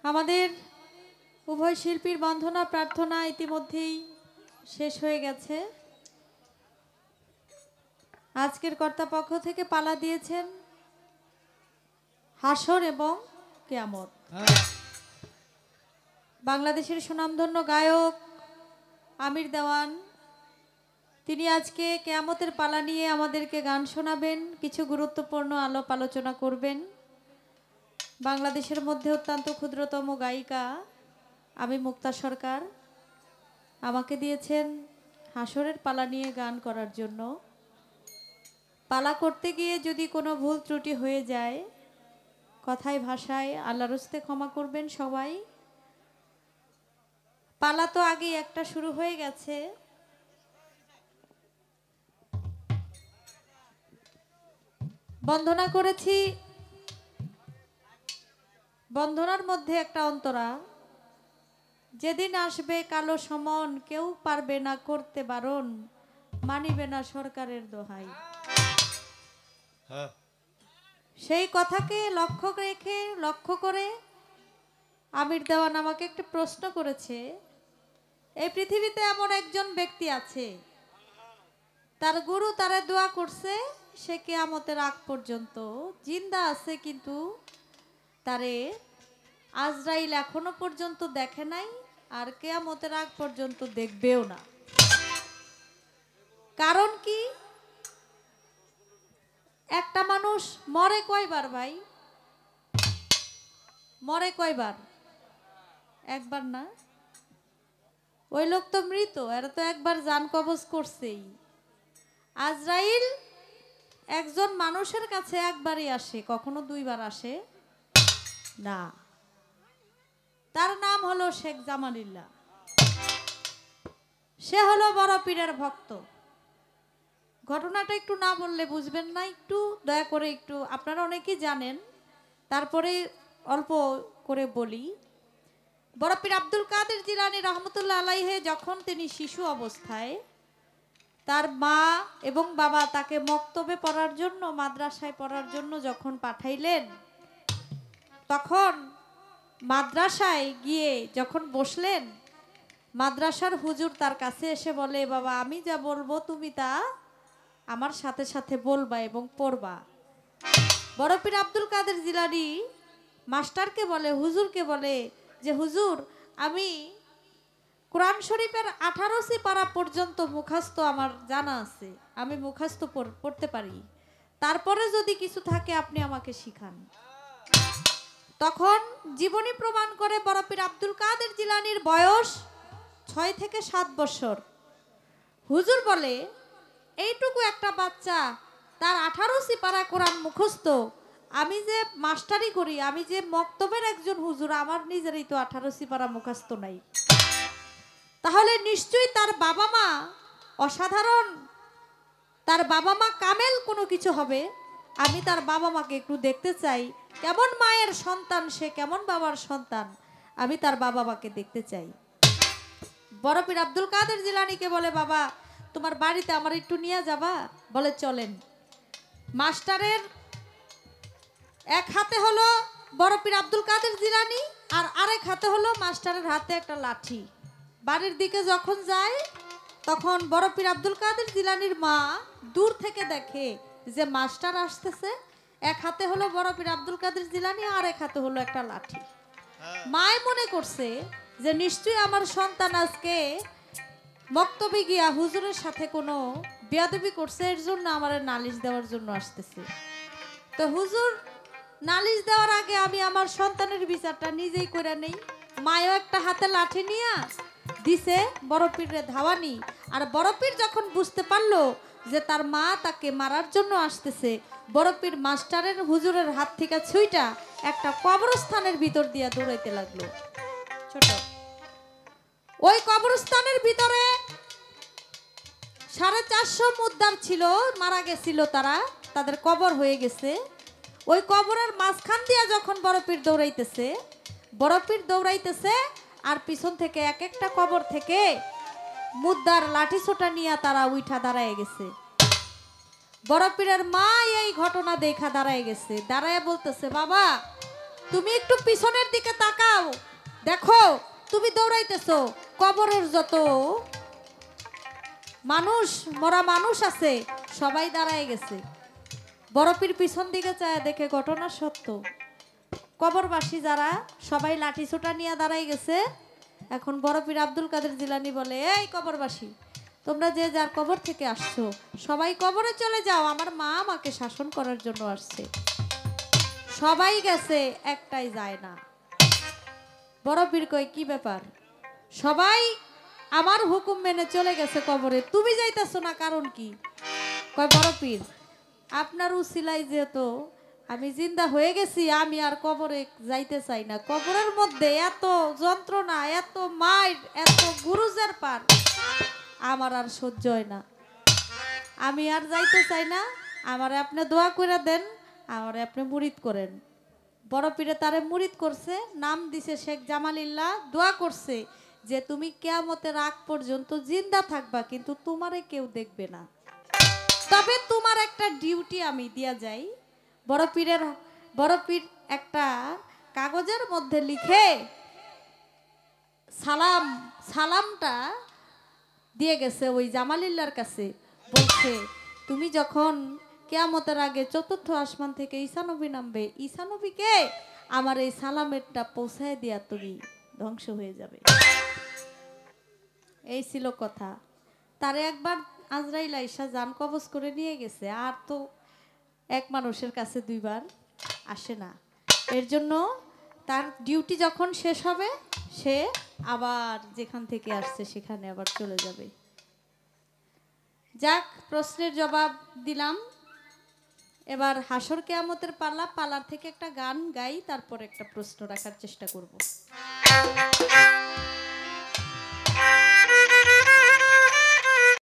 আমাদের উভয় শিল্পীর বন্ধনা প্রার্থনা ইতিমধ্যেই শেষ হয়ে গেছে। আজকের কর্তাপক্ষ থেকে পালা দিয়েছেন হাসর এবং কিয়ামত। বাংলাদেশের সুনামধন্য গায়ক আমির দেওয়ান তিনি আজকে কিয়ামতের পালা নিয়ে আমাদেরকে গান শোনাবেন, কিছু গুরুত্বপূর্ণ আলাপ আলোচনা করবেন। বাংলাদেশের মধ্যে অত্যন্ত ক্ষুদ্রতম গায়িকা আমি মুক্তা সরকার আমাকে দিয়েছেন হাসরের পালা নিয়ে গান করার জন্য। পালা করতে গিয়ে যদি কোনো ভুল ত্রুটি হয়ে যায়, কথায় ভাষায় আল্লাহর হস্তে ক্ষমা করবেন সবাই। পালা তো আগে একটা শুরু হয়ে গেছে, বন্দনা করেছি। বন্দনার মধ্যে একটা অন্তরা, যেদিন আসবে কালো সমন কেউ পারবে না করতে বারণ, মানিবে না সরকারের দোহাই। সেই কথাকে লক্ষ্য করে আমির দেওয়ান আমাকে একটা প্রশ্ন করেছে। এই পৃথিবীতে এমন একজন ব্যক্তি আছে, তার গুরু তারে দোয়া করছে, সে কিয়ামতের আগ পর্যন্ত জিন্দা আছে, কিন্তু তারে আজরাইল এখনো পর্যন্ত দেখে নাই, আর কিয়ামতের আগ পর্যন্ত দেখবেও না। কারণ কি? একটা মানুষ মরে কয়বার ভাই? মরে কয়বার? একবার না? ওই লোক তো মৃত, এরা তো একবার জান কবজ করছেই। আজরাইল একজন মানুষের কাছে একবারই আসে, কখনো দুইবার আসে না। তার নাম হলো শেখ জামালিল্লাহ। সে হলো বড় পীরের ভক্ত। ঘটনাটা একটু না বললে বুঝবেন না, একটু দয়া করে একটু, আপনারা অনেকেই জানেন, তারপরে অল্প করে বলি। বড় পীর আব্দুল কাদের জিলানী রহমতুল্লাহ আলাইহে যখন তিনি শিশু অবস্থায়, তার মা এবং বাবা তাকে মক্তবে পড়ার জন্য, মাদ্রাসায় পড়ার জন্য যখন পাঠাইলেন, তখন মাদ্রাসায় গিয়ে যখন বসলেন, মাদ্রাসার হুজুর তার কাছে এসে বলে, বাবা আমি যা বলবো তুমি তা আমার সাথে সাথে বলবা এবং পড়বা। বড় পীর আব্দুল কাদের জিলানী মাস্টারকে বলে, হুজুরকে বলে যে হুজুর, আমি কোরআন শরীফের 18 পারা পর্যন্ত মুখস্থ আমার জানা আছে, আমি মুখস্থ পড়তে পারি, তারপরে যদি কিছু থাকে আপনি আমাকে শিখান। তখন জীবনী প্রমাণ করে বড় পীর আব্দুল কাদের জিলানীর বয়স 6 থেকে 7 বছর। হুজুর বলে, এইটুকু একটা বাচ্চা, তার 18 পারা কোরআন মুখস্থ, আমি যে মাস্টারি করি, আমি যে মক্তবের একজন হুজুর, আমার নিজেরই তো 18 পারা মুখস্থ নাই। তাহলে নিশ্চয়ই তার বাবা মা অসাধারণ, তার বাবা মা কামেল কোনো কিছু হবে। আমি তার বাবা মাকে একটু দেখতে চাই, কেমন মায়ের সন্তান সে, কেমন বাবার সন্তান, আমি তার বাবা মাকে দেখতে চাই। বড় পীর আব্দুল কাদের জিলানীকে বলে, বাবা তোমার বাড়িতে আমার একটু নিয়ে যাবা? বলে চলেন। মাস্টারের এক হাতে হলো বড় পীর আব্দুল কাদের জিলানী, আর আরেক হাতে হলো মাস্টারের হাতে একটা লাঠি। বাড়ির দিকে যখন যায়, তখন বড় পীর আব্দুল কাদের জিলানীর মা দূর থেকে দেখে যে মাস্টার আসতেছে, এক হাতে হলো বড় পীর আব্দুল কাদের জিলানী, আর এক হাতে হলো একটা লাঠি। মায় মনে করছে যে নিশ্চয়ই আমার সন্তান আজকে মক্তবে গিয়া হুজুরের সাথে কোনো বেয়াদবি করছে, এর জন্য আমার নালিশ দেওয়ার জন্য আসতেছে। তো হুজুর নালিশ দেওয়ার আগে আমি আমার সন্তানের বিচারটা নিজেই করে নেই। মায়ও একটা হাতে লাঠি নিয়ে দিছে বড় পীরের ধাওয়ানি। আর বড় পীর যখন বুঝতে পারলো যে তার মা তাকে মারার জন্য আসতেছে, বড় পীর মাস্টারের হুজুরের হাত থেকে ছুঁইটা একটা কবরস্থানের ভিতর দিয়া দৌড়াইতে লাগলো। ছোট ওই কবরস্থানের ভিতরে 450 মুদ্দার ছিল, মারা গেছিল, তারা তাদের কবর হয়ে গেছে। ওই কবরের মাঝখান দিয়া যখন বড় পীর দৌড়াইতেছে, আর পিছন থেকে এক একটা কবর থেকে মুদ্দার লাঠি ছোটা নিয়ে তারা উঠা দাঁড়ায় গেছে। বড় পীরের মা এই ঘটনা দেখা দাঁড়ায় গেছে, দাঁড়ায় বলতেছে, বাবা তুমি একটু পিছনের দিকে তাকাও, দেখো তুমি দৌড়াইতেছো, কবরের যত মানুষ, মরা মানুষ আছে সবাই দাঁড়ায় গেছে। বরফির পিছন দিকে চায় দেখে ঘটনা সত্য, কবরবাসী যারা সবাই লাঠি ছোটা নিয়ে দাঁড়াই গেছে। এখন বরফির আব্দুল কাদের জিলানী বলে, এই কবরবাসী, তোমরা যে যার কবর থেকে আসছো সবাই কবরে চলে যাও, আমার মা আমাকে শাসন করার জন্য আসছে। সবাই গেছে, একটাই যায় না। বরফির কয়, কি ব্যাপার? সবাই আমার হুকুম মেনে চলে গেছে কবরে, তুমি যাইতেছো না, কারণ কি? কয়, বরফির আপনার উসিলাই যেহেতু আমি জিন্দা হয়ে গেছি, আমি আর কবরে যাইতে চাই না। কবরের মধ্যে এত যন্ত্রণা, এত মাইর, এত গুরুজের পার আমার আর সহ্য হয় না, আমি আর যাইতে চাই না। আমারে আপনি দোয়া করে দেন, আমারে আপনি মুরিদ করেন। বড় পীরে তারে মুরিদ করছে, নাম দিছে শেখ জামালিল্লাহ। দোয়া করছে যে তুমি কিয়ামতের আগ পর্যন্ত জিন্দা থাকবা, কিন্তু তোমারে কেউ দেখবে না, তবে তোমার একটা ডিউটি আমি দিয়া যাই। বড় পীর একটা কাগজের মধ্যে লিখে সালামটা দিয়ে গেছে ওই জামালিল্লার কাছে। বলছে, তুমি যখন কিয়ামতের আগে চতুর্থ আসমান থেকে ঈসা নবী নামবে, ঈসা নবীকে আমার এই সালামেরটা পৌঁছায় দিয়া তুমি ধ্বংস হয়ে যাবে। এই ছিল কথা। তারে একবার আজরাইল আইসা জান কবজ করে নিয়ে গেছে, আর তো এক মানুষের কাছে দুইবার আসে না। এর জন্য তার ডিউটি যখন শেষ হবে, সে আবার যেখান থেকে আসছে সেখানে আবার চলে যাবে। যাক, প্রশ্নের জবাব দিলাম। এবার হাসর কিয়ামতের পালা, পালার থেকে একটা গান গাই, তারপর একটা প্রশ্ন রাখার চেষ্টা করব।